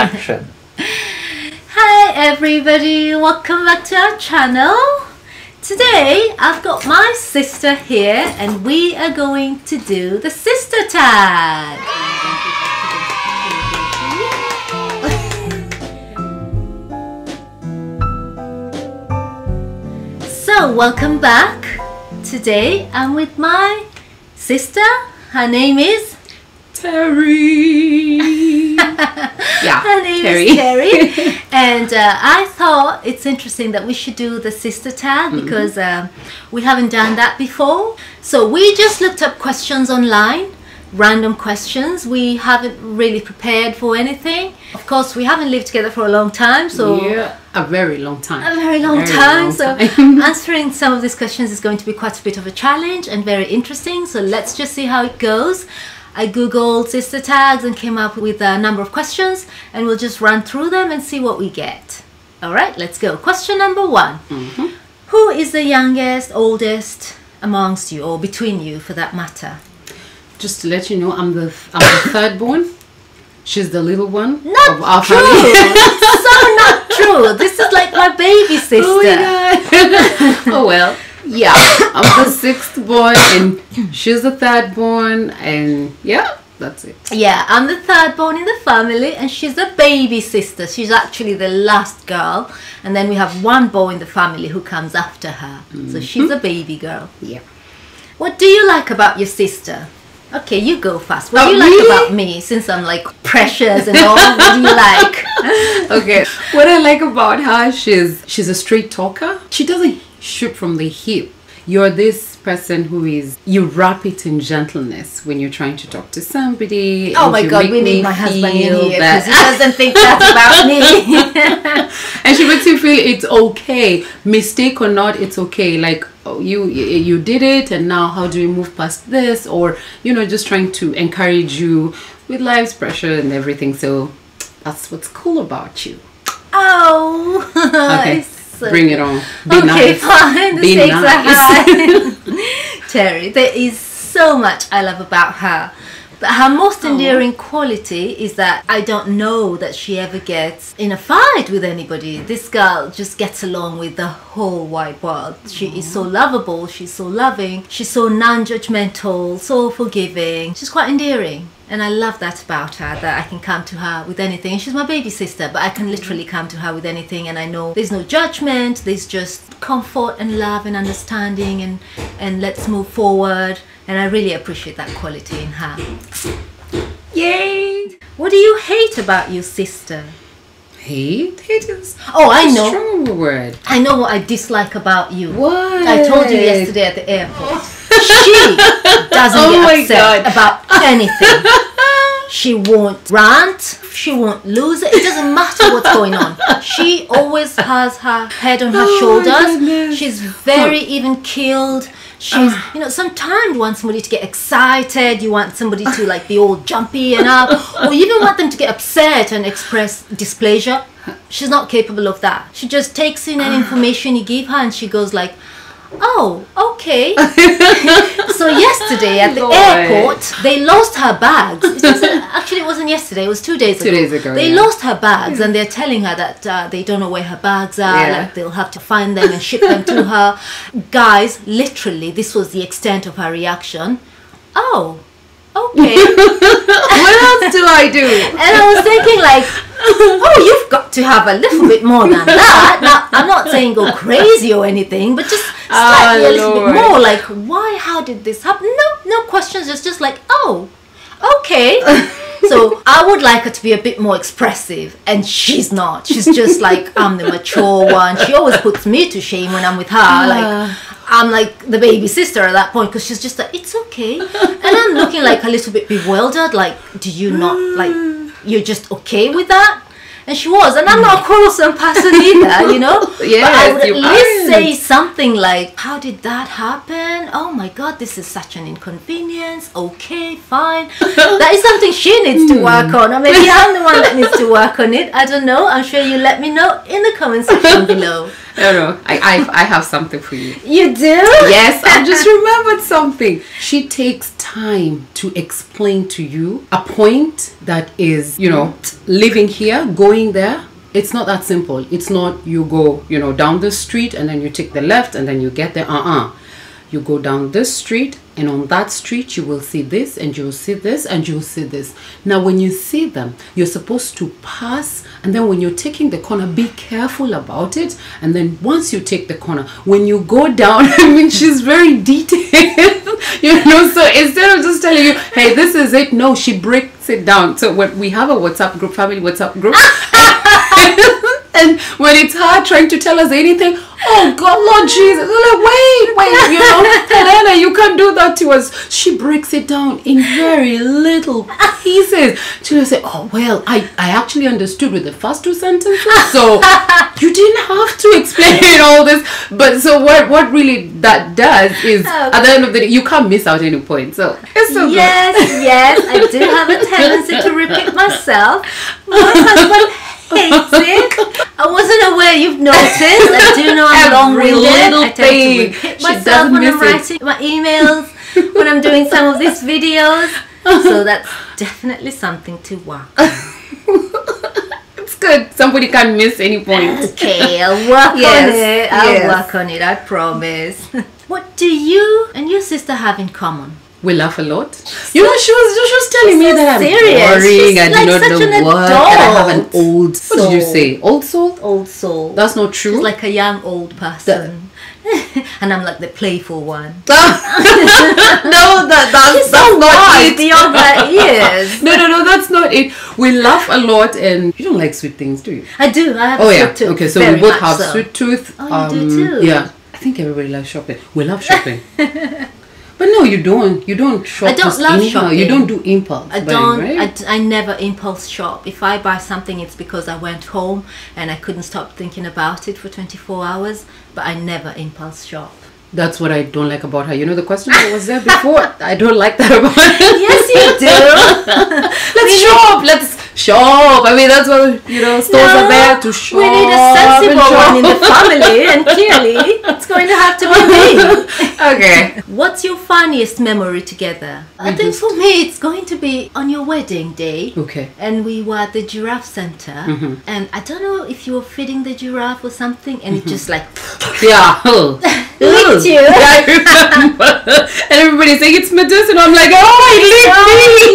Action. Hi everybody, welcome back to our channel. Today I've got my sister here and we are going to do the sister tag. So welcome back. Today I'm with my sister. Her name is Terry. Yeah, her name is Terry. And I thought it's interesting that we should do the sister tag because we haven't done that before. So we just looked up questions online, random questions. We haven't really prepared for anything. Of course, we haven't lived together for a long time, so yeah, a very long time. A very long time. So answering some of these questions is going to be quite a bit of a challenge and very interesting. So let's just see how it goes. I googled sister tags and came up with a number of questions, and we'll just run through them and see what we get. All right, let's go. Question number one. Who is the youngest, oldest amongst you, or between you for that matter? Just to let you know, I'm the third born. She's the little one. Not true. So not true. This is like my baby sister. Oh my God. Oh well. Yeah, I'm the sixth born and she's the third born, and yeah, that's it. Yeah, I'm the third born in the family and she's the baby sister. She's actually the last girl, and then we have one boy in the family who comes after her. So she's a baby girl. Yeah. What do you like about your sister? Okay, you go first. What do you like about me, since I'm like precious and all? What do you like? Okay, what I like about her, she's a straight talker. She doesn't shoot from the hip. You're this person who you wrap it in gentleness when you're trying to talk to somebody. Oh my God, we need my husband in here because he doesn't think that's about me. And she makes you feel it's okay, mistake or not, it's okay. Like, oh, you did it, and now how do we move past this? Or, you know, just trying to encourage you with life's pressure and everything. So that's what's cool about you. Oh, okay. Bring it on. Be Okay, nice. fine. Be nice. Terry, there is so much I love about her. But her most endearing quality is that I don't know that she ever gets in a fight with anybody. This girl just gets along with the whole wide world. She is so lovable, she's so loving, she's so non-judgmental, so forgiving. She's quite endearing. And I love that about her, that I can come to her with anything. She's my baby sister, but I can literally come to her with anything, and I know there's no judgment, there's just comfort and love and understanding, and let's move forward. And I really appreciate that quality in her. Yay! What do you hate about your sister? Hate? Hate is I know. a strong word. I know what I dislike about you. What? I told you yesterday at the airport. She doesn't get upset about anything. She won't rant. She won't lose it. It doesn't matter what's going on. She always has her head on her shoulders. She's very even-keeled. She's, you know, sometimes you want somebody to get excited. You want somebody to like be all jumpy and up, or you even want them to get upset and express displeasure. She's not capable of that. She just takes in any information you give her and she goes like, oh, okay. So yesterday at the airport, they lost her bags. It wasn't yesterday, it was 2 days ago. 2 days ago, They lost her bags and they're telling her that they don't know where her bags are. Like they'll have to find them and ship them to her. Guys, literally, this was the extent of her reaction. Oh, okay. What else do I do? And I was thinking like, oh, you've got to have a little bit more than that. Now, I'm not saying go crazy or anything, but just slightly a little bit more. Like, why? How did this happen? No questions. It's just like, oh, okay. So I would like her to be a bit more expressive, and she's not. She's just like, I'm the mature one. She always puts me to shame when I'm with her. Like, I'm like the baby sister at that point, because she's just like, it's okay. And I'm looking like a little bit bewildered. Like, do you not, like, you're just okay with that? And she was, and I'm not a quarrelsome person either, you know. Yes, but I would at least say something like, how did that happen? Oh my God, this is such an inconvenience. Okay, fine. That is something she needs to work on, or maybe I'm the one that needs to work on it. I don't know. I'm sure you let me know in the comment section below. No. I have something for you. You do? Yes, I just remembered something. She takes time to explain to you a point that is, living here, going there. It's not that simple. It's not you go, down the street and then you take the left and then you get there. You go down this street, and on that street you will see this, and you will see this, and you will see this. Now when you see them, you're supposed to pass, and then when you're taking the corner, be careful about it. And then once you take the corner, when you go down, she's very detailed. So instead of just telling you, hey, this is it, no, she breaks it down. So when we have a WhatsApp group, family WhatsApp group, and when it's her trying to tell us anything, oh God, Lord Jesus, we're like, wait, Helena, you can't do that to us. She breaks it down in very little pieces. She will say, oh well, I actually understood with the first 2 sentences, so you didn't have to explain all this. But so what really that does is, at the end of the day, you can't miss out any point. So it's so yes, I do have a tendency to repeat myself. My husband hates it. I wasn't aware you've noticed. I do know I'm long-winded. I tend to repeat myself when I'm writing my emails, when I'm doing some of these videos. So that's definitely something to work on. It's good. Somebody can't miss any point. Okay, I'll work on it. I'll work on it, I promise. What do you and your sister have in common? We laugh a lot. She was telling me that I'm boring. I do not know what. And I have an old soul. What did you say? Old soul? Old soul. That's not true. She's like a young old person. And I'm like the playful one. No, that's not it. The other ears. No, that's not it. We laugh a lot, and you don't like sweet things, do you? I do. I have a sweet tooth. Okay, so we both have sweet tooth. Oh, you do too? Yeah. I think everybody loves shopping. We love shopping. But no, you don't. You don't shop. I don't love shopping. You don't do impulse buying, right? I never impulse shop. If I buy something, it's because I went home and I couldn't stop thinking about it for 24 hours. But I never impulse shop. That's what I don't like about her. You know the question that was there before? I don't like that about her. Yes, you do. Let's shop. I mean, that's what, stores are there to shop. We need a sensible one in the family, and clearly it's going to have to be me. Okay. What's your funniest memory together? I think for me, it's going to be on your wedding day. Okay. And we were at the giraffe center, and I don't know if you were feeding the giraffe or something, and it just like... Yeah. licked you. Yeah, I remember. And everybody's saying it's medicinal. I'm like, oh, it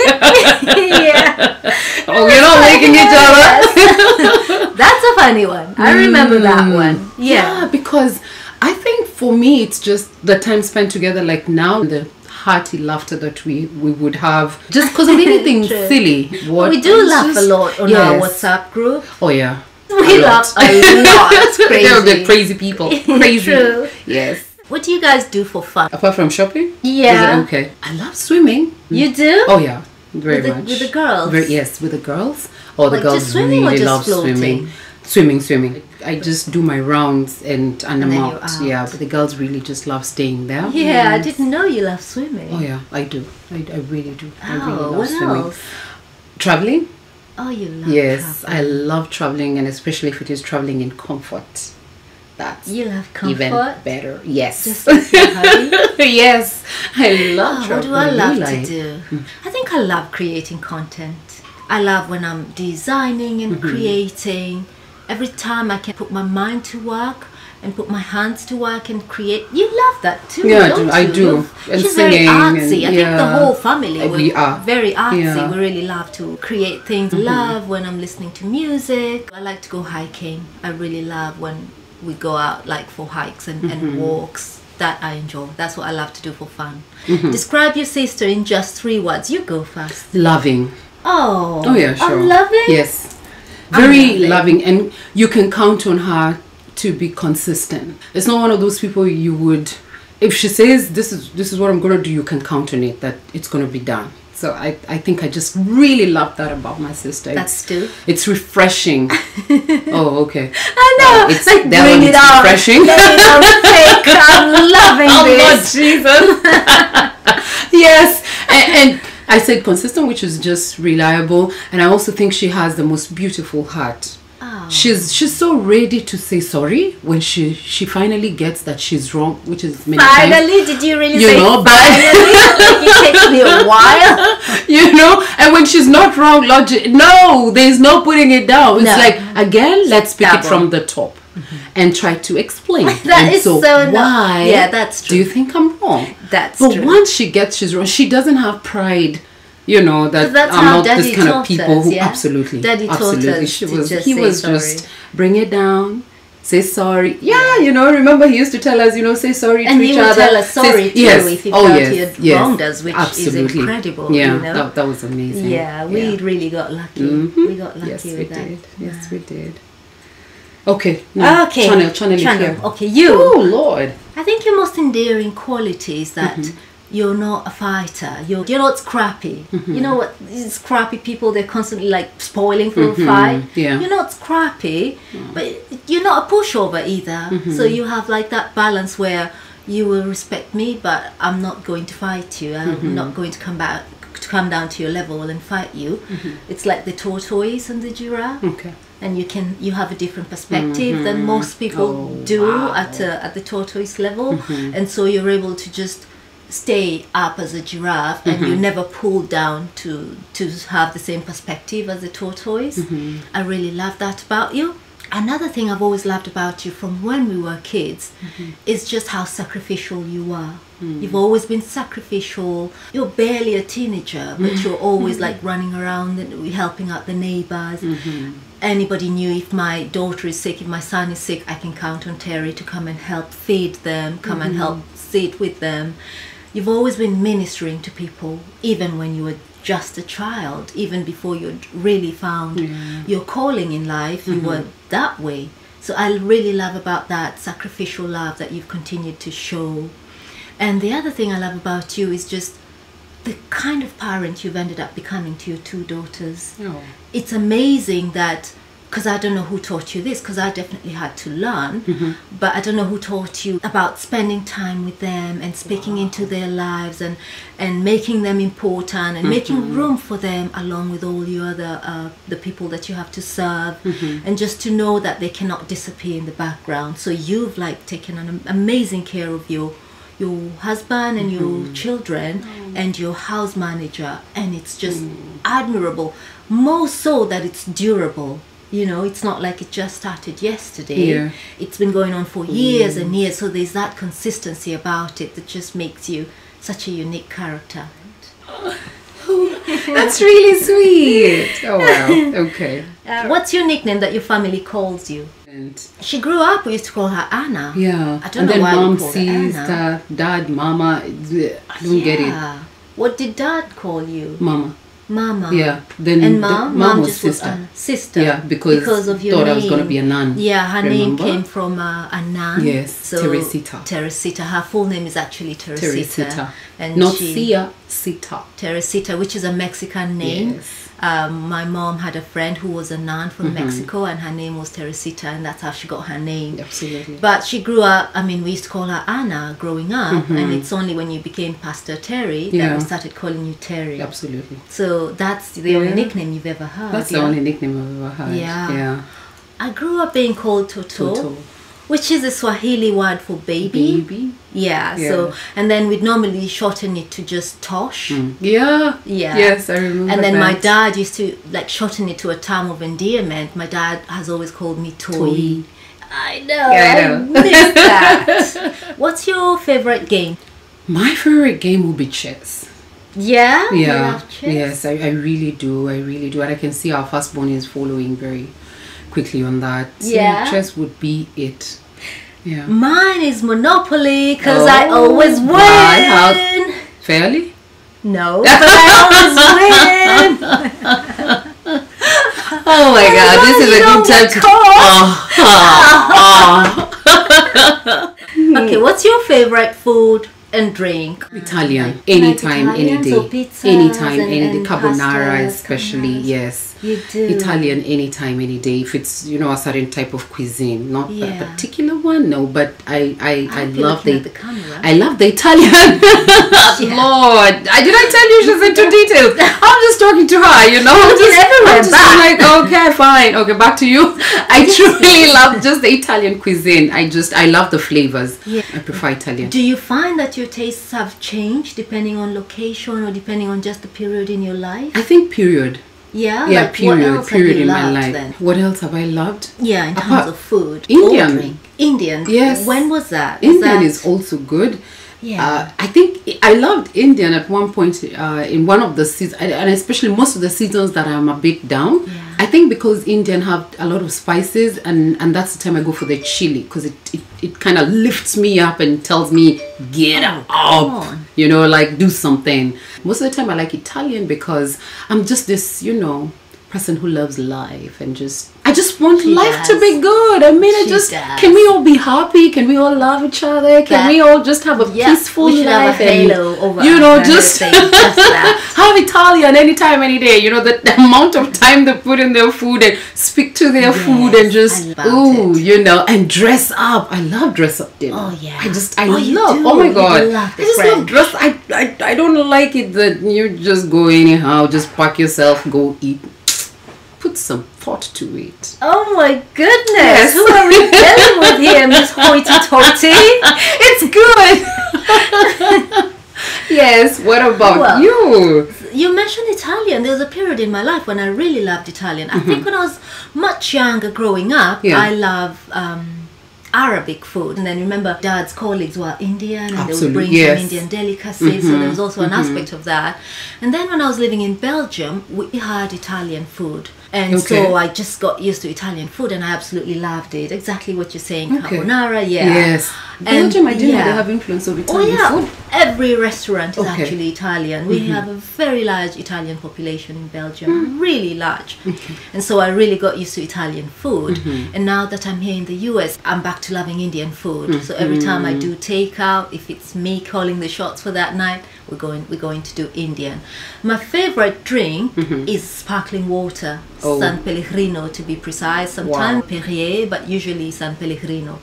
licked me. Yeah. Oh, we're not licking each other. That's a funny one. I remember that one. Yeah, because I think for me, it's just the time spent together, like now, the hearty laughter that we would have just because of anything silly. We do laugh a lot on our WhatsApp group. Oh, yeah. We laugh a lot. It's crazy. They're the crazy people. Crazy. True. Yes. What do you guys do for fun? Apart from shopping? Yeah. Okay. I love swimming. You do? Oh, yeah. Very much. With the girls? Yes, with the girls. Oh, the girls really love swimming. Swimming. I just do my rounds and I'm out. Yeah, but the girls really just love staying there. Yeah, I didn't know you love swimming. Oh, yeah, I do. I really do. I really love what swimming. Else? Traveling? Oh, you love traveling. I love traveling, and especially if it is traveling in comfort. That's you love comfort? Even better. Yes. Just like your hobby? Yes. I love traveling. What do I love to do? I think I love creating content. I love when I'm designing and creating. Every time I can put my mind to work and put my hands to work and create. You love that too, yeah, don't I do. And she's very artsy. I think the whole family, we are very artsy. Yeah. We really love to create things. Love when I'm listening to music. I like to go hiking. I really love when we go out like for hikes and walks. That I enjoy. That's what I love to do for fun. Describe your sister in just 3 words. You go first. Loving. Oh yeah, sure. I'm loving? Yes. Very loving, and you can count on her to be consistent. It's not one of those people you would, if she says this is what I'm gonna do, you can count on it that it's gonna be done. So I think I just really love that about my sister. It's refreshing. Oh, okay. I know. It's like bring it out. Refreshing. I'm loving this. Oh, Jesus. Yes, and I said consistent, which is just reliable, and I also think she has the most beautiful heart. She's so ready to say sorry when she finally gets that she's wrong, which is many finally times. Did you really You say know, finally? Like, it takes me a while. You know, and when she's not wrong, logic, no, there's no putting it down. It's like, again, let's pick it from the top and try to explain. That is so why? Yeah, that's true. Do you think I'm wrong? That's but true. once she gets she's wrong, she doesn't have pride. You know that that's I'm how not Daddy this kind of taught people us, who yeah? absolutely, Daddy taught absolutely. us He was sorry. just bring it down. Say sorry. Yeah, you know, remember he used to tell us, you know, say sorry and to each other. And he would tell us sorry too if you felt he had wronged us, which absolutely. is incredible. Yeah, you know? that was amazing. Yeah, we really got lucky. We got lucky yes, with that. Did. Yes, we did. Okay. Now, Channel. Here. Okay, you. Oh, Lord. I think your most endearing quality is that you're not a fighter. You're not scrappy. You know what? These scrappy people, they're constantly like spoiling for a fight. Yeah. You're not scrappy, but you're not a pushover either. So you have like that balance where you will respect me, but I'm not going to fight you. I'm not going to come down to your level and fight you. It's like the tortoise and the giraffe. Okay. And you have a different perspective than most people at the tortoise level, and so you're able to just stay up as a giraffe, and you never pull down to have the same perspective as a tortoise. I really love that about you. Another thing I've always loved about you from when we were kids is just how sacrificial you are. You've always been sacrificial. You're barely a teenager, but you're always like running around and helping out the neighbors. Anybody knew if my daughter is sick, if my son is sick, I can count on Terry to come and help feed them, come and help sit with them. You've always been ministering to people, even when you were just a child, even before you really found your calling in life. You were that way. So I really love about that sacrificial love that you've continued to show. And the other thing I love about you is just the kind of parent you've ended up becoming to your two daughters. It's amazing that, because I don't know who taught you this, because I definitely had to learn, but I don't know who taught you about spending time with them and speaking into their lives and making them important and making room for them along with all your other the people that you have to serve, and just to know that they cannot disappear in the background. So you've like taken an amazing care of your husband and your children and your house manager, and it's just admirable, more so that it's durable. You know, it's not like it just started yesterday. It's been going on for years and years, so there's that consistency about it that just makes you such a unique character. That's really sweet. Oh wow. Okay. What's your nickname that your family calls you? She grew up, we used to call her Anna. Yeah. I don't know why mom we called sees her Anna. Dad, Mama. I don't get it. What did Dad call you? Mama. Mama. Yeah. Then and mom was just sister. Was sister. Yeah, because of your thought name. I was gonna be a nun. Yeah, her Remember? name came from a nun. Yes, so Teresita. Teresita. Her full name is actually Teresita. And not Sia, Sita. Teresita, which is a Mexican name. Yes. My mom had a friend who was a nun from Mexico, and her name was Teresita, and that's how she got her name. Absolutely. But she grew up, I mean, we used to call her Anna growing up, and it's only when you became Pastor Terry that we started calling you Terry. Absolutely. So that's the only nickname you've ever heard. That's the only nickname I've ever heard. Yeah. I grew up being called Toto, which is a Swahili word for baby. Yeah. So, and then we'd normally shorten it to just Tosh. Yeah. Yes, I remember. And then that. my dad used to like shorten it to a term of endearment. My dad has always called me Toy. I know. I miss that. What's your favorite game? My favorite game would be chess. Yeah. Yeah. You love chess? Yes, I really do. I really do. And I can see our firstborn is following very quickly on that. Yeah. So chess would be it. Yeah. Mine is Monopoly because I always win. How fairly? No, but I always win. Oh my God, this is a good time to. Okay, what's your favorite food and drink? Italian, anytime, any day, so pizzas anytime, any day. and Carbonara, pastas, especially. Yes. You do. Italian anytime, any day. If it's, you know, a certain type of cuisine, not Yeah. a particular one, no. But I love the camera. I love the Italian. Lord, did I tell you she's into details? I'm just talking to her, you know. I'm just like, okay, fine, okay, back to you. I truly love just the Italian cuisine. I love the flavors. Yeah. I prefer Italian. Do you find that your tastes have changed depending on location or depending on just the period in your life? I think period. Yeah? Yeah, Like, what else have period you in my loved life. then? What else have I loved? Yeah, in terms of food. Indian. Or drink. Indian. Yes. When was that? Indian is also good. Yeah. I think I loved Indian at one point in one of the seasons, and especially most of the seasons that I'm a bit down. Yeah. I think because Indian have a lot of spices, and that's the time I go for the chili, because it kind of lifts me up and tells me, get up, on. you know, like do something. Most of the time I like Italian because I'm just this, you know, person who loves life and I just want life to be good. I mean, can we all be happy? Can we all love each other? Can we all just have a peaceful we should life? Have a halo over you know, just that. have Italian anytime, any day. You know, the amount of time they put in their food and speak to their food and just, you know, and dress up. I love dress up dinner. Oh, yeah. I love, oh my God. I just love dress. I don't like it that you just go anyhow, just pack yourself, go eat. Put some thought to it. Oh my goodness! Yes. Who are we dealing with here, Miss Hoity-Toity? It's good. Yes. What about you? You mentioned Italian. There was a period in my life when I really loved Italian. I think when I was much younger, growing up, I love Arabic food. And then remember, Dad's colleagues were Indian, and they would bring some Indian delicacies. So there was also an aspect of that. And then when I was living in Belgium, we had Italian food. And so I just got used to Italian food, and I absolutely loved it. Exactly what you're saying, carbonara, Yes. Belgium, I didn't know they have influence of Italian food. Every restaurant is actually Italian. We have a very large Italian population in Belgium, really large. And so I really got used to Italian food. And now that I'm here in the US, I'm back to loving Indian food. So every time I do takeout, if it's me calling the shots for that night, we're going to do Indian. My favorite drink is sparkling water, San Pellegrino to be precise. Sometimes Perrier, but usually San Pellegrino.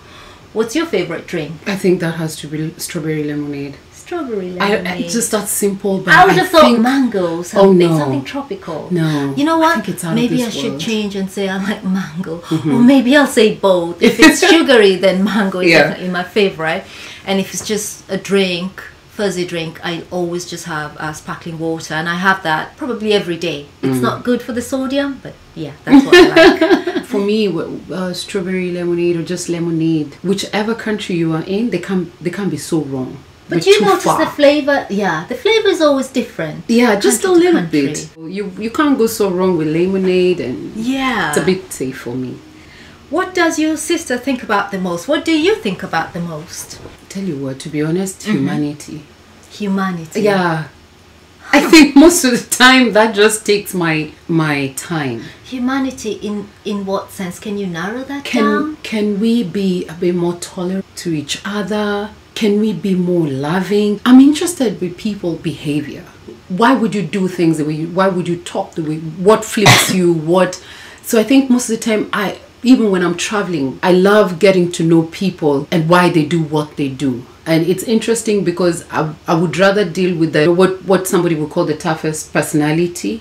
What's your favorite drink? I think that has to be strawberry lemonade. Strawberry lemonade. It's just that simple. But I would have thought mango, something tropical. No. You know what? Maybe I should change and say I like mango. Or maybe I'll say both. If it's sugary, then mango is definitely my favorite. And if it's just a drink, fuzzy drink, I always just have sparkling water, and I have that probably every day. It's not good for the sodium, but yeah, that's what I like. For me, strawberry lemonade or just lemonade, whichever country you are in, they can be so wrong. But you notice the flavor, the flavor is always different. Yeah, just a little bit. You can't go so wrong with lemonade, and it's a bit safe for me. What does your sister think about the most? What do you think about the most? Tell you what, to be honest, humanity. Humanity. Yeah. I think most of the time that just takes my time. Humanity in what sense? Can you narrow that down? Can we be a bit more tolerant to each other? Can we be more loving? I'm interested with people's behavior. Why would you do things the way why would you talk the way, what flips you, so I think most of the time even when I'm traveling, I love getting to know people and why they do what they do. And it's interesting because I would rather deal with what somebody would call the toughest personality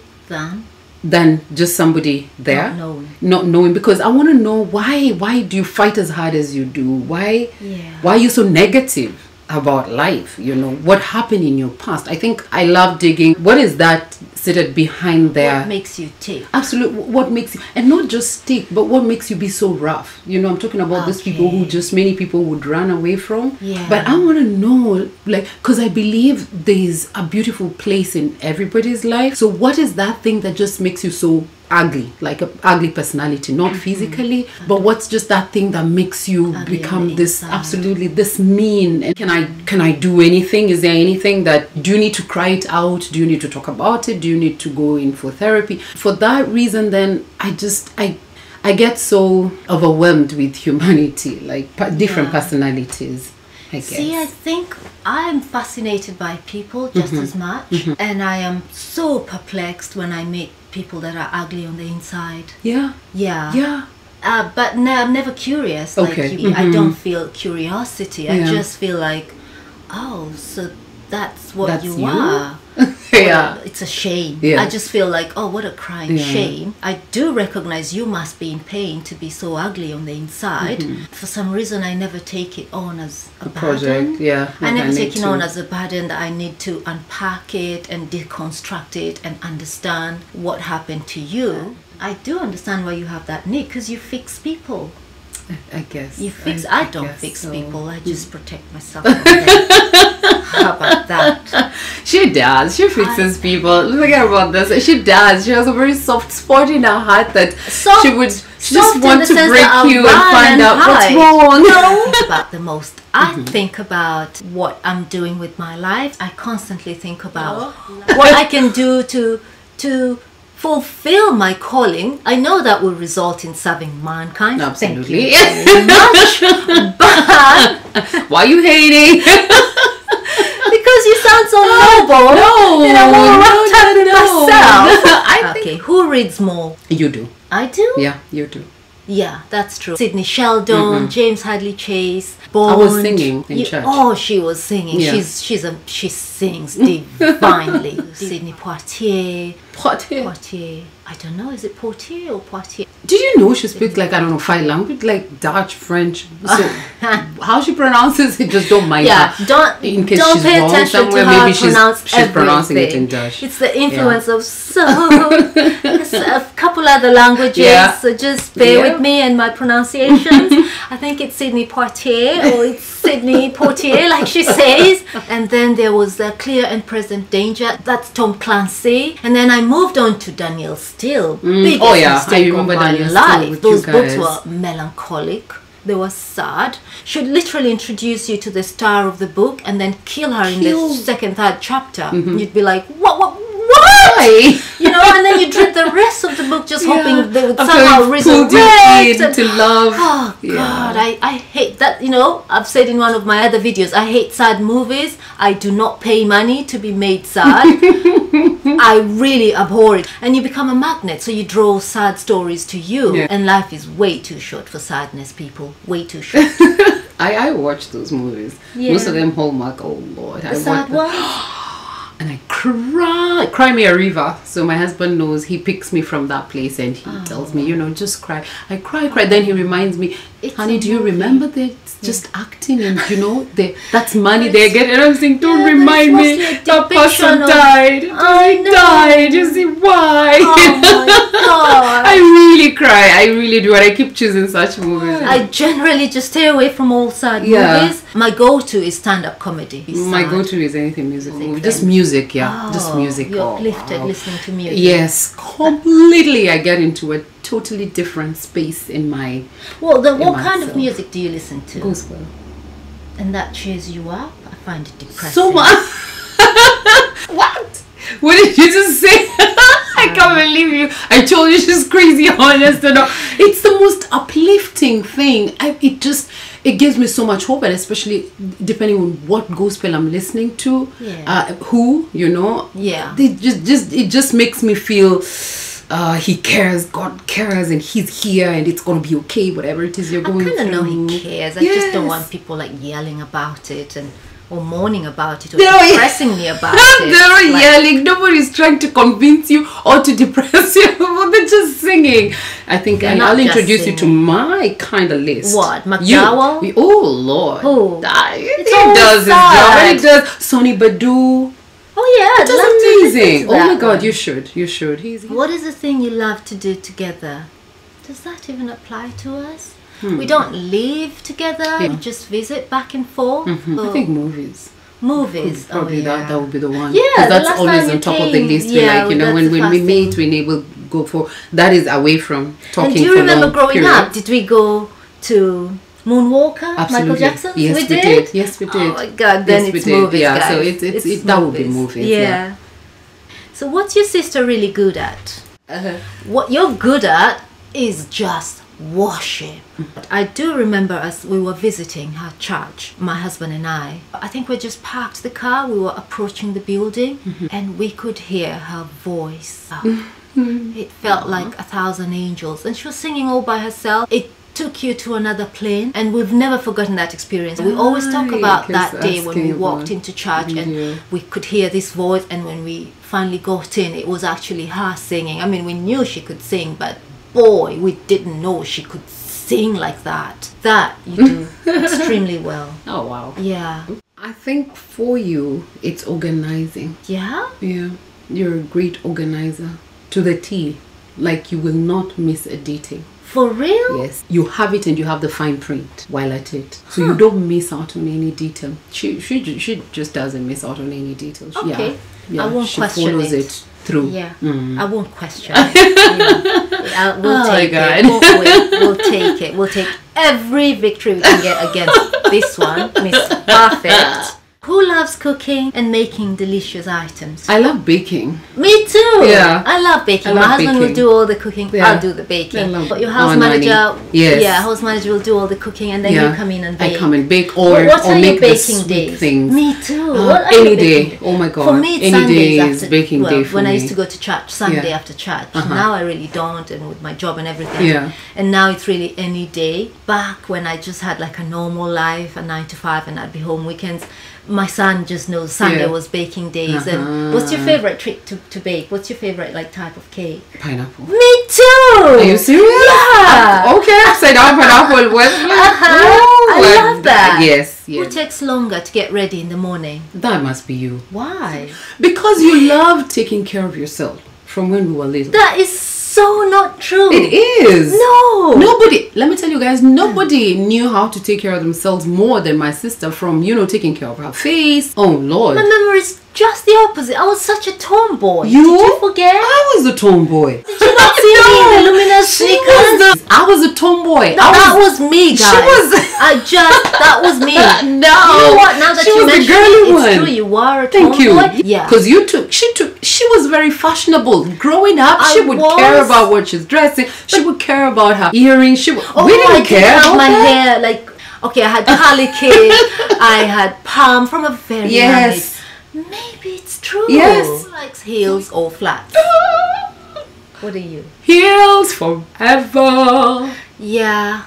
than just somebody there not knowing, because I want to know why do you fight as hard as you do, why are you so negative about life, you know, what happened in your past. I think I love digging what is that seated behind there, what makes you tick. Absolutely, what makes you, and not just tick, but what makes you be so rough, you know. I'm talking about those people who just many people would run away from, but I want to know, like, because I believe there's a beautiful place in everybody's life. So what is that thing that just makes you so ugly, like an ugly personality, not physically, but what's just that thing that makes you become this absolutely this mean? And can I do anything? Is there anything that, do you need to cry it out? Do you need to talk about it? Do you need to go in for therapy? For that reason, then I get so overwhelmed with humanity, like different personalities. See, I think I'm fascinated by people just as much, and I am so perplexed when I meet people that are ugly on the inside. Yeah. Yeah. Yeah. But no, I'm never curious. Okay. Like you. I don't feel curiosity. I Yeah. just feel like, oh, so that's what That's you you? are. Yeah. Well, it's a shame. Yeah. I just feel like, oh, what a crying Yeah. shame. I do recognize you must be in pain to be so ugly on the inside. For some reason, I never take it on as a burden. Project. Yeah. I like never need take it to- on as a burden that I need to unpack it and deconstruct it and understand what happened to you. I do understand why you have that need, because you fix people. I guess. You fix. I don't guess fix so. people. I just protect myself from them. How about that? She does. She fixes people. Forget about this. She does. She has a very soft spot in her heart that Soft- she would soft just in want the to sense break that I'll you and run find and out what's hide. wrong. No. About the most. I think about what I'm doing with my life. I constantly think about what I can do to fulfill my calling. I know that will result in serving mankind. Absolutely. Thank you very much. But Why are you hating? because you sound so noble. No. And I'm all wrapped up in No. myself. I Okay, who reads more? You do. I do? Yeah, you do. Yeah, that's true. Sidney Sheldon, James Hadley Chase, Bond. I was singing in church. Oh, she was singing. Yeah. She sings divinely. Sidney Poitier. Poitier. I don't know. Is it Poitier or Poitier? Did you know she speaks like, I don't know, 5 languages, like Dutch, French? So how she pronounces it, just don't mind Yeah, her. don't In case don't she's pay wrong attention somewhere, to how maybe she's pronouncing it in everything. Dutch. It's the influence of a couple other languages. Yeah. So just bear Yeah. with me and my pronunciations. I think it's Sidney Poitier or it's Sidney Poitier, like she says. And then there was Clear and Present Danger. That's Tom Clancy. And then I moved on to Danielle Steele. Biggest Oh, yeah. I mistake remember of my Danielle Steele life. with Those you books guys. were melancholic. They were sad. She'd literally introduce you to the star of the book and then kill her in the second, third chapter. You'd be like, what? Why? You know, and then you'd read the rest of the book just hoping they would After somehow you pulled you resurrect. in to love. Oh God, I hate that. You know, I've said in one of my other videos, I hate sad movies. I do not pay money to be made sad. I really abhor it. And you become a magnet, so you draw sad stories to you. Yeah. And life is way too short for sadness, people. Way too short. I watch those movies. Yeah. Most of them Hallmark. Oh Lord, The sad ones. And I cry me a river. So my husband knows. He picks me from that place and he tells me, you know, just cry. I cry. Then he reminds me, It's honey, a do you movie. remember that it's just acting and you know that's money they It's- get. And I'm saying, don't Yeah, but remind it's me mostly a that person depiction of- died. I He know. died. You see why? Oh my God. I really cry. I really do. And I keep choosing such movies. I generally just stay away from all sad Yeah. movies. My go-to is stand-up comedy. My Sad. go-to is anything music. Music Just then. music, yeah. Just Oh, music. You're Oh, uplifted wow. listening to music. Yes, completely. I get into a totally different space in my Well, then what kind of myself. music do you listen to? gospel. And that cheers you up? I find it depressing. So much. What? What did you just say? I can't believe you. I told you she's crazy honest. And all. It's the most uplifting thing. It gives me so much hope, and especially depending on what gospel I'm listening to, Yeah. who, you know, Yeah. it just makes me feel he cares, God cares, and he's here, and it's gonna be okay, whatever it is you're I going kind through. of know he cares. I just don't Yes. want people like yelling about it or moaning about it or They're not- depressing me about it. They're not Like, yelling. Nobody's trying to convince you or to depress you. They're just singing. I think They're not I'll just introduce you to singing. my kind of list. What, You- McDowell? Oh Lord. Who? He It's all does his sad. job. He does. Sonny Badu. Oh yeah, I'd That's love to listen amazing. to Oh my that God, one. you should. You should. He's What is the thing you love to do together? Does that even apply to us? We don't live together. Yeah. We just visit back and forth. I think movies. Movies. Probably oh, yeah. that would be the one. Yeah, 'Cause the that's last always time on you top of the came, list. yeah, We like, you know, that's when the we first meet, thing. we enable go for that is away from talking. And do you for remember long growing periods. up? Did we go to Moonwalker? Absolutely. Michael Jackson? Yes, we did. did. Yes, we did. Oh my God! Then Yes, we it's did. movies, Yeah, guys. so it's that would be movies. Yeah. So what's your sister really good at? What you're good at is just worship. I do remember as we were visiting her church, my husband and I think we just parked the car, we were approaching the building and we could hear her voice It felt like 1,000 angels. And she was singing all by herself. It took you to another plane, and we've never forgotten that experience. We always talk about that day when we walked into church and we could hear this voice, and when we finally got in, it was actually her singing. I mean, we knew she could sing, but boy, we didn't know she could sing like that. That you do extremely well. Oh, wow. Yeah. I think for you, it's organizing. Yeah? Yeah. You're a great organizer. To the T. Like, you will not miss a detail. For real? Yes. You have it and you have the fine print while at it. So you don't miss out on any detail. She just doesn't miss out on any details. Okay. Yeah. I won't she question follows it through. Yeah. I won't question it. Yeah. We'll take it. We'll take it. We'll take every victory we can get against this one. Miss Perfect. Who loves cooking and making delicious items? I love baking. Me too. Yeah. I love baking. My husband will do all the cooking. Yeah. I'll do the baking. But your house manager, house manager will do all the cooking, and then you come in and bake. I come and bake or what are make your the baking days? things. Me too. Any day. Oh my God. For me, it's any Sundays day is baking day for when me. I used to go to church, Sunday after church. Now I really don't, and with my job and everything. Yeah. And now it's really any day. Back when I just had like a normal life, a 9 to 5, and I'd be home weekends. My son just knows Sunday was baking days. And what's your favorite trick to bake? What's your favorite like type of cake? Pineapple. Me too. Are you serious? Yeah. Okay, upside down pineapple. I love that. Yes. Who takes longer to get ready in the morning? That must be you. Why? Because you love taking care of yourself from when we were little. That is so not true. It is. No. Nobody, let me tell you guys, nobody knew how to take care of themselves more than my sister, from, taking care of her face. Oh, Lord. My memory is just the opposite. I was such a tomboy. You? Did you forget? I was a tomboy. Did you not see me in the luminous sneakers? I was a tomboy. No, that was me, guys. That was me. No. You know what? Now that she you was mention the girly it, one. it's true. You were a Thank tomboy. you. Yeah. Because she was very fashionable. Growing up, she would care about what she's dressing. She would care about her earrings. We didn't care about my that. hair. Like, okay, I had curly kid. I had palm from a very young age. Maybe it's true. Yes. Who likes heels or flats? What are you? Heels forever. Yeah.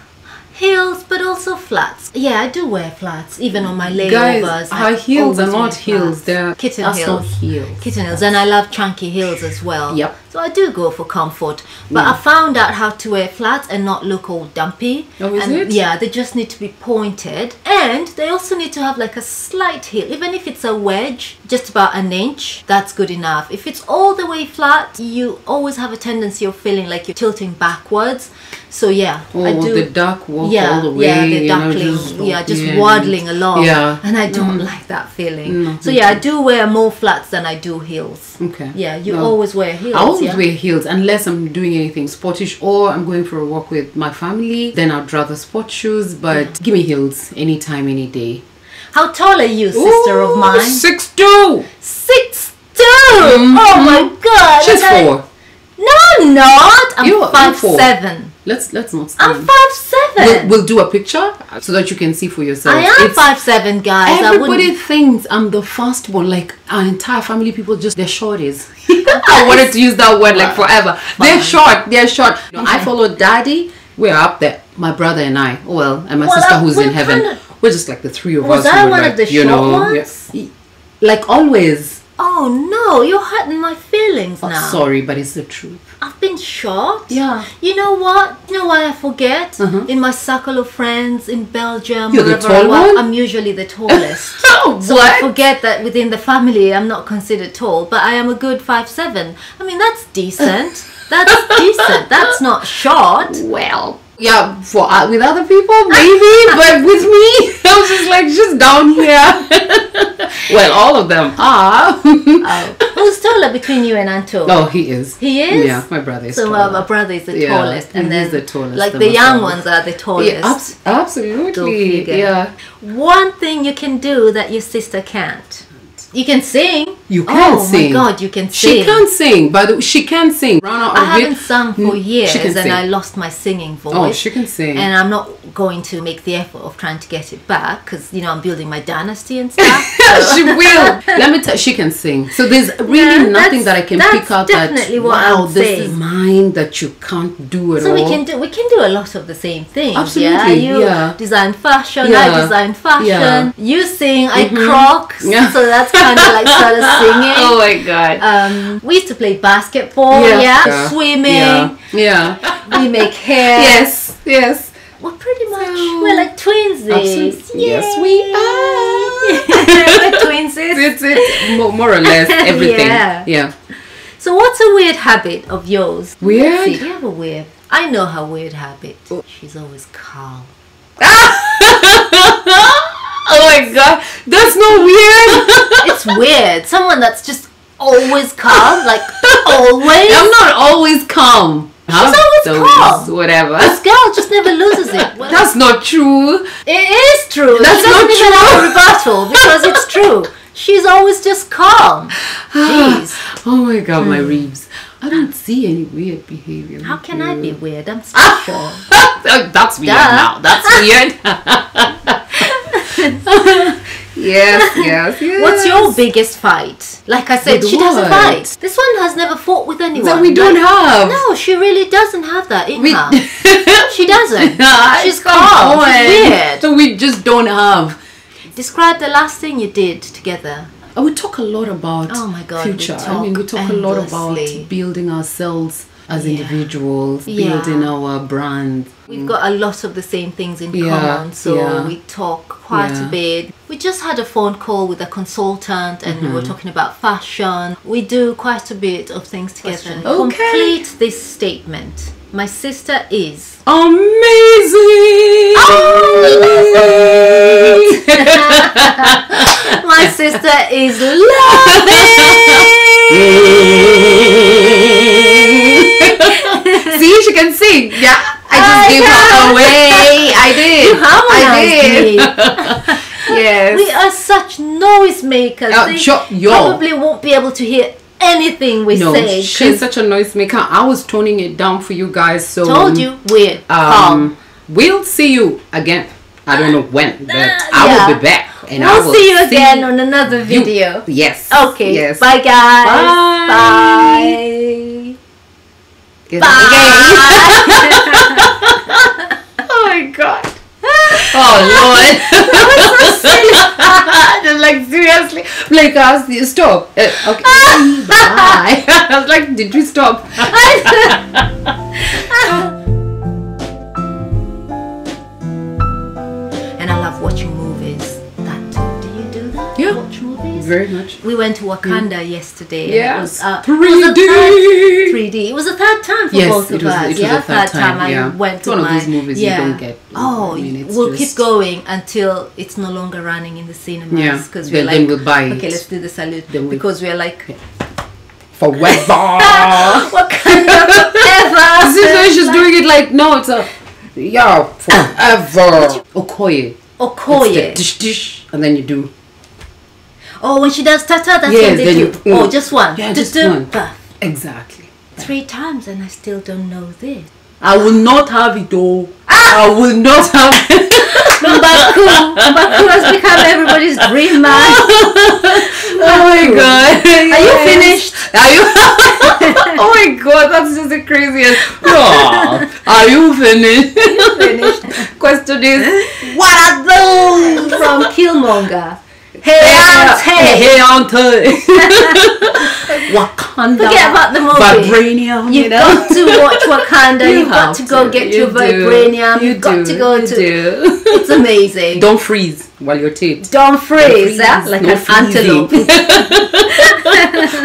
Heels, but also flats. Yeah, I do wear flats, even on my layovers. Guys, her heels are not heels. They're kitten heels. Not heels. Kitten heels, and I love chunky heels as well. Yep. So I do go for comfort, but I found out how to wear flats and not look all dumpy. Oh, is it? Yeah, they just need to be pointed, and they also need to have like a slight heel, even if it's a wedge, just about an inch. That's good enough. If it's all the way flat, you always have a tendency of feeling like you're tilting backwards. So yeah, I do the duck walk all the way. Yeah, the duckling. Just waddling along. Yeah, and I don't like that feeling. So yeah, I do wear more flats than I do heels. Okay. Yeah, you always wear heels. I always wear heels unless I'm doing anything sportish or I'm going for a walk with my family. Then I'd rather sport shoes. But give me heels anytime, any day. How tall are you, sister of mine? 6'2". 6'2". Oh my God. She's 4. No, I'm not. I'm You're 5'7". Let's not stand. I'm 5'7". We'll do a picture so that you can see for yourself. I am 5'7", guys. Everybody thinks I'm the firstborn. Like our entire family, people they're shorties. I wanted to use that word like forever. They're short. They're short. I follow daddy. We're up there. My brother and I. And my sister who's in heaven. We're just like the three of us. Was I one of the short ones? Yeah. Like always. Oh no, you're hurting my feelings now. Sorry, but it's the truth. I've been short. Yeah. You know what? You know why I forget? In my circle of friends in Belgium, you're the tall one? I'm usually the tallest. So I forget that within the family I'm not considered tall, but I am a good 5'7". I mean, that's decent. That's decent. That's not short. Well, yeah, with other people maybe, but with me, I was just down here. Well, all of them are. Who's taller between you and Anto? Oh, he is. He is? Yeah, my brother is so taller. my brother is the tallest. And he's the tallest. Like the young ones are the tallest. Yeah, absolutely. Yeah. One thing you can do that your sister can't. You can sing. You can sing. Oh my God, you can sing. She can sing. By the way, she can sing. I haven't sung for years, and sing. I lost my singing voice. Oh, she can sing. And I'm not going to make the effort of trying to get it back because, you know, I'm building my dynasty and stuff. She will. Let me tell you, she can sing. So there's really nothing that I can pick out definitely that, what wow, this this is mine that you can't do at all. So we can do a lot of the same things. Absolutely, You design fashion, Yeah. I design fashion. Yeah. You sing, I crock. Yeah. So that's kind of like sort of singing. Oh my God. We used to play basketball, swimming. Yeah. We make hair. Yes. Yes. We're pretty much, we're like twinsies. Absolutely. Yes, we are. We're twinsies. It's more or less everything. Yeah. So what's a weird habit of yours? Weird? Let's see, do you have a weird? I know her weird habit. She's always calm. Oh my God. That's not weird. It's weird. Someone that's just always calm, like always. I'm not always calm. She's always calm. Whatever. This girl just never loses it. That's not true. It is true. That's she not doesn't even have a true. rebuttal because it's true. She's always just calm. Jeez. Oh my God, my Reeves. I don't see any weird behavior. How can I be weird? I'm special. That's weird now. That's weird. Yes. What's your biggest fight? Like I said, With she doesn't what? fight. This one has never fought with anyone. That we don't have. No, she really doesn't have that in her. She doesn't. She's Come calm. on. She's weird. So we just don't have. Describe the last thing you did together. We talk a lot about Oh my God, future. we We talk a lot endlessly. about building ourselves as individuals, Yeah. building our brand. We've got a lot of the same things in Yeah, common, so yeah. we talk quite a Yeah. bit. We just had a phone call with a consultant and we were talking about fashion. We do quite a bit of things together. Okay. Complete this statement. My sister is Amazing! my sister is loving. See, she can sing. Yeah, I just gave her away. I did. You harmonized me. Yes. We are such noise makers. They probably won't be able to hear anything we say. She's such a noisemaker. I was toning it down for you guys. So told you, weird. Calm. We'll see you again. I don't know when, but I will be back. And we'll see you again on another video. Yes. Okay. Yes. Bye, guys. Bye. Bye. Bye. Oh my God. Oh Lord. Just like seriously. Like I asked you, stop. Okay. Bye. I was like, did you stop? And I love watching movies. Do you do that? Yeah. Watch movies? Very much. We went to Wakanda yesterday. Yes. And 3D. 3D. It was a third time for Yes, both of us. it was a third time. I went it's to one my, of those movies you don't get. Oh, I mean, it's we'll just keep going until it's no longer running in the cinemas. Yeah. Because Then we'll buy it. okay, let's do the salute. Then because we're like, forever. Wakanda forever. This is why she's doing it like, no, it's a, yeah, forever. Okoye. Okoye. It's the dish dish, and then you do. Oh, when she does tata, that's Yes, what they then do. you- Oh, just one. Yeah, just one. Bah. Exactly. 3 times and I still don't know this. I will not have it all. I will not have it. Mbaku has become everybody's dream man. Oh my God. Are you finished? Are you? Oh my God, that's just the craziest. Oh, are you finished? Are you finished? Question is, What are those from Killmonger? Hey, hey, auntie. Wakanda. Forget about the movie. Vibranium. You've got to watch Wakanda. You've got have to go get your vibranium. You've got to go to. It's amazing. Don't freeze while you're taped. Don't freeze, like No an antelope.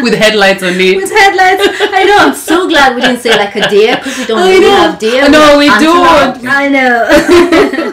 With headlights on it. With headlights. I know. I'm so glad we didn't say like a deer because we don't I really know. have deer. No, we Antelope. don't. I know.